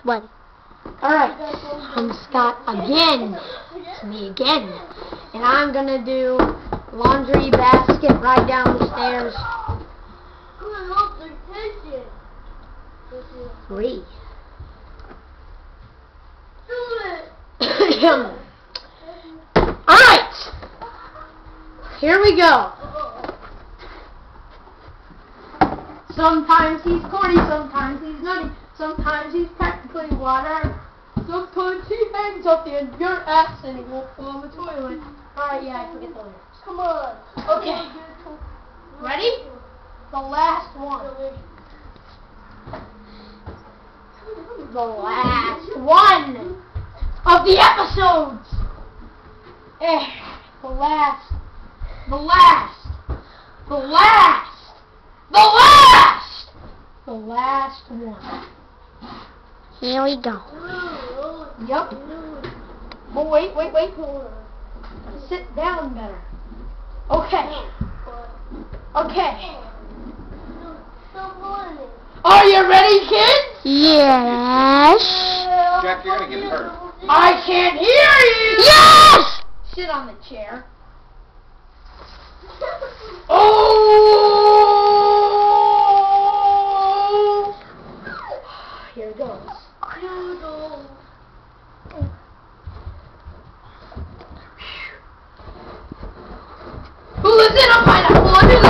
one. Alright, I'm Scott again. It's me again. And I'm gonna do laundry basket right down the stairs. 3. Alright! Here we go. Sometimes he's corny, sometimes he's nutty, sometimes he's practically water. Sometimes he hangs up the end of your ass and he won't fall on the toilet. Alright, yeah, I forget the lyrics. Come on. Okay. Ready? The last one. The last one of the episodes. The last one. Here we go. Yup. Oh, wait. Sit down better. Okay. Are you ready, kids? Yes. Jack, you're gonna get hurt. I can't hear you! Yes! Sit on the chair. Oh! Here it goes. Who lives in a pineapple under the